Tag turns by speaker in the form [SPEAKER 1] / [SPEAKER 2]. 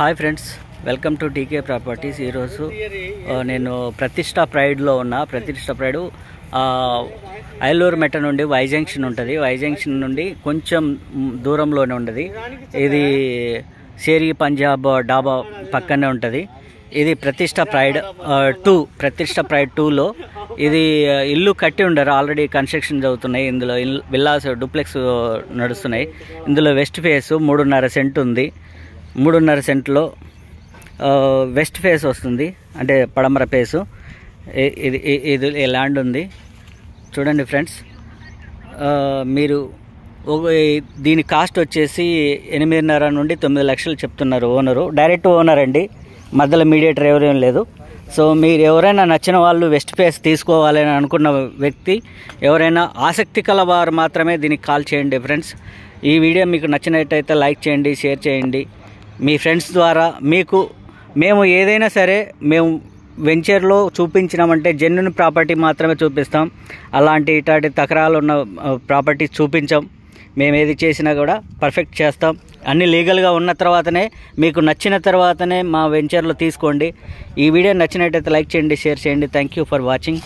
[SPEAKER 1] Hi friends, welcome to TK properties. ఈరోజు నేను ప్రతిష్ట ప్రైడ్లో ఉన్నా. ప్రతిష్ట ప్రైడ్ ఐలూరు మెట్ట నుండి వై జంక్షన్ ఉంటుంది. వై జంక్షన్ నుండి కొంచెం దూరంలోనే ఉంటుంది. ఇది షేరీ పంజాబ్ డాబా పక్కనే ఉంటుంది. ఇది ప్రతిష్ట ప్రైడ్ 2, ప్రతిష్ట ప్రైడ్ 2లో ఇది ఇల్లు కట్టి ఉండరు, ఆల్రెడీ కన్స్ట్రక్షన్ జరుగుతున్నాయి. ఇందులో విల్లాస్ డూప్లెక్స్ నడుస్తున్నాయి. ఇందులో వెస్ట్ ఫేస్ 3.5 సెంట్ ఉంది. 3.5 సెంట్లో వెస్ట్ ఫేస్ వస్తుంది, అంటే పడమర ఫేసు. ఇది ల్యాండ్ ఉంది చూడండి ఫ్రెండ్స్. మీరు దీని కాస్ట్ వచ్చేసి 8.5 నుండి 9 లక్షలు చెప్తున్నారు ఓనరు. డైరెక్ట్ ఓనర్ అండి, మధ్యలో మీడియేటర్ ఎవరేం లేదు. సో మీరు ఎవరైనా నచ్చిన వాళ్ళు వెస్ట్ ఫేస్ తీసుకోవాలని అనుకున్న వ్యక్తి, ఎవరైనా ఆసక్తి కల వారు మాత్రమే దీనికి కాల్ చేయండి ఫ్రెండ్స్. ఈ వీడియో మీకు నచ్చినట్టయితే లైక్ చేయండి, షేర్ చేయండి. మీ ఫ్రెండ్స్ ద్వారా మేము ఏదైనా సరే మేము వెంచర్లో చూపించినామంటే జెన్యూన్ ప్రాపర్టీ మాత్రమే చూపిస్తాం. ఇట్లాంటి తకరాలు ఉన్న ప్రాపర్టీస్ చూపించాం. మేము ఏది చేసినా కూడా పర్ఫెక్ట్ చేస్తాం. అన్నీ లీగల్గా ఉన్న తర్వాతనే, మీకు నచ్చిన తర్వాతనే మా వెంచర్లో తీసుకోండి. ఈ వీడియో నచ్చినట్టయితే లైక్ చేయండి, షేర్ చేయండి. Thank you for watching.